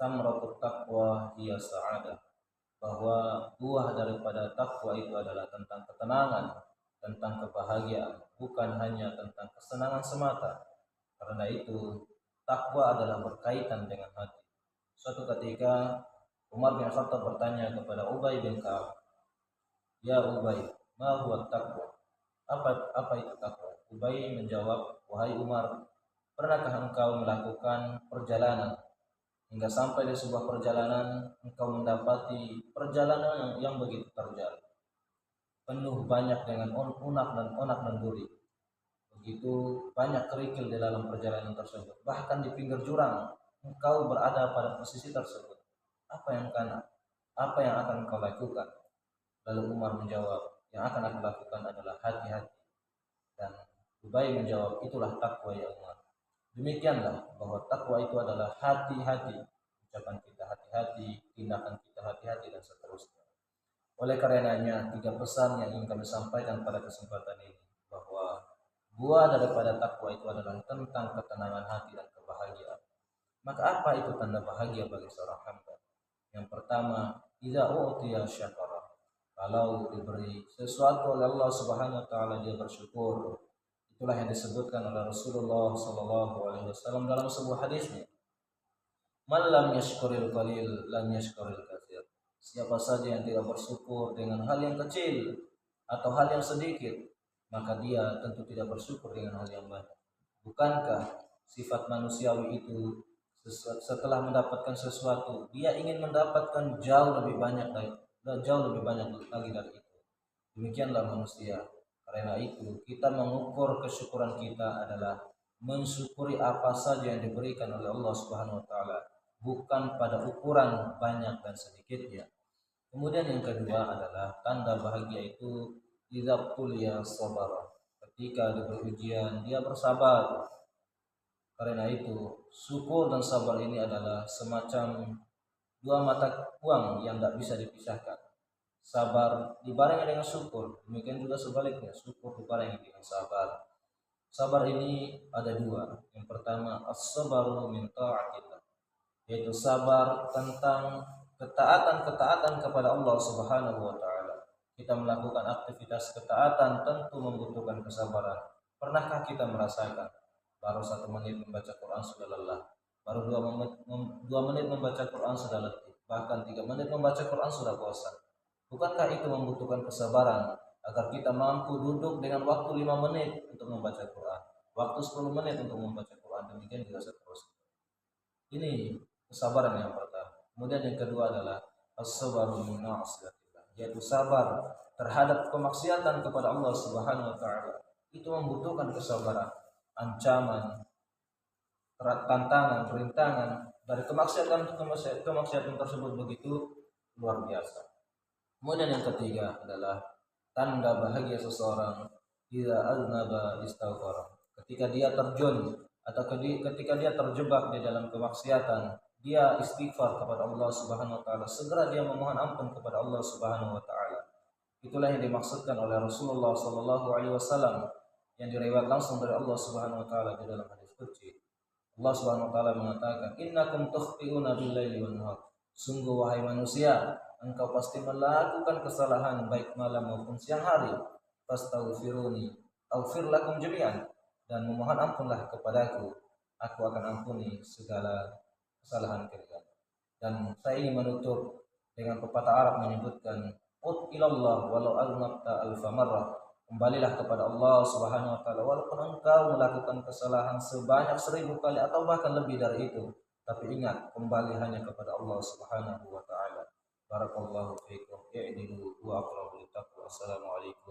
Samratut taqwa hiya sa'adah, bahwa buah daripada takwa itu adalah tentang ketenangan, tentang kebahagiaan, bukan hanya tentang kesenangan semata. Karena itu takwa adalah berkaitan dengan hati. Suatu ketika Umar bin Khattab bertanya kepada Ubay bin Ka'ab, "Ya Ubay, ma huwa taqwa?" Apa itu takwa? Ubay menjawab, "Wahai Umar, pernahkah engkau melakukan perjalanan hingga sampai di sebuah perjalanan engkau mendapati perjalanan yang begitu terjal, penuh banyak dengan onak dan duri. Begitu banyak kerikil di dalam perjalanan tersebut. Bahkan di pinggir jurang engkau berada pada posisi tersebut. Apa yang akan engkau lakukan?" Lalu Umar menjawab, "Yang akan aku lakukan adalah hati-hati." Dan Ubay menjawab, "Itulah takwa ya Umar." Demikianlah bahwa takwa itu adalah hati-hati, ucapan kita hati-hati, tindakan kita hati-hati, dan seterusnya. Oleh karenanya, 3 pesan yang ingin kami sampaikan pada kesempatan ini, bahwa buah daripada takwa itu adalah tentang ketenangan hati dan kebahagiaan. Maka apa itu tanda bahagia bagi seorang hamba? Yang pertama, idza utiya syakara. Kalau diberi sesuatu oleh Allah Subhanahu wa taala, dia bersyukur. Itulah yang disebutkan oleh Rasulullah sallallahu alaihi wasallam dalam sebuah hadisnya. Man lam yashkuril qalil lam yashkuril katsir. Siapa saja yang tidak bersyukur dengan hal yang kecil atau hal yang sedikit, maka dia tentu tidak bersyukur dengan hal yang banyak. Bukankah sifat manusiawi itu setelah mendapatkan sesuatu, dia ingin mendapatkan jauh lebih banyak lagi dari itu. Demikianlah manusia. Karena itu kita mengukur kesyukuran kita adalah mensyukuri apa saja yang diberikan oleh Allah Subhanahu wa taala, bukan pada ukuran banyak dan sedikitnya. Kemudian yang kedua adalah tanda bahagia itu idza tuliya sabara. Ketika diberi ujian, dia bersabar. Karena itu syukur dan sabar ini adalah semacam dua mata uang yang tidak bisa dipisahkan. Sabar dibarengi dengan syukur, demikian juga sebaliknya, syukur dibarengi dengan sabar. Sabar ini ada dua. Yang pertama, as-sabru min ta'atillah, yaitu sabar tentang ketaatan kepada Allah Subhanahu wa taala. Kita melakukan aktivitas ketaatan tentu membutuhkan kesabaran. Pernahkah kita merasakan baru 1 menit membaca Quran sudah lelah, baru 2 menit membaca Quran sudah letih, bahkan 3 menit membaca Quran sudah bosan? Bukankah itu membutuhkan kesabaran agar kita mampu duduk dengan waktu 5 menit untuk membaca Quran, waktu 10 menit untuk membaca Quran, demikian juga seterusnya. Ini kesabaran yang pertama. Kemudian yang kedua adalah as-sabru min ma'siyatillah, yaitu sabar terhadap kemaksiatan kepada Allah Subhanahu wa taala. Itu membutuhkan kesabaran, ancaman, tantangan, rintangan dari kemaksiatan tersebut begitu luar biasa. Kemudian yang ketiga adalah tanda bahagia seseorang idza aznaba istaghfar. Ketika dia terjun atau ketika dia terjebak di dalam kemaksiatan, dia istighfar kepada Allah Subhanahu wa taala, segera dia memohon ampun kepada Allah Subhanahu wa taala. Itulah yang dimaksudkan oleh Rasulullah sallallahu alaihi wasallam yang diriwayatkan langsung dari Allah Subhanahu wa taala di dalam hadis qudsi. Allah Subhanahu wa taala mengatakan, "Innakum tukhti'una bil-laili wan-nahar." Sungguh wahai manusia, engkau pasti melakukan kesalahan baik malam maupun siang hari. Fastaghfiruni aghfir lakum jami'an. Dan memohon ampunlah kepadaku, aku akan ampuni segala kesalahan kalian. Dan saya ingin menutup dengan pepatah Arab menyebutkan, "Ud ilallah walau aznabta alfa marrah." Kembalilah kepada Allah Subhanahu wa taala walaupun engkau melakukan kesalahan sebanyak 1000 kali atau bahkan lebih dari itu. Tapi ingat, kembali hanya kepada Allah Subhanahu wa taala. Barakallahu fiikum. I'dilu wa aqrabu littaqwa. Assalamualaikum.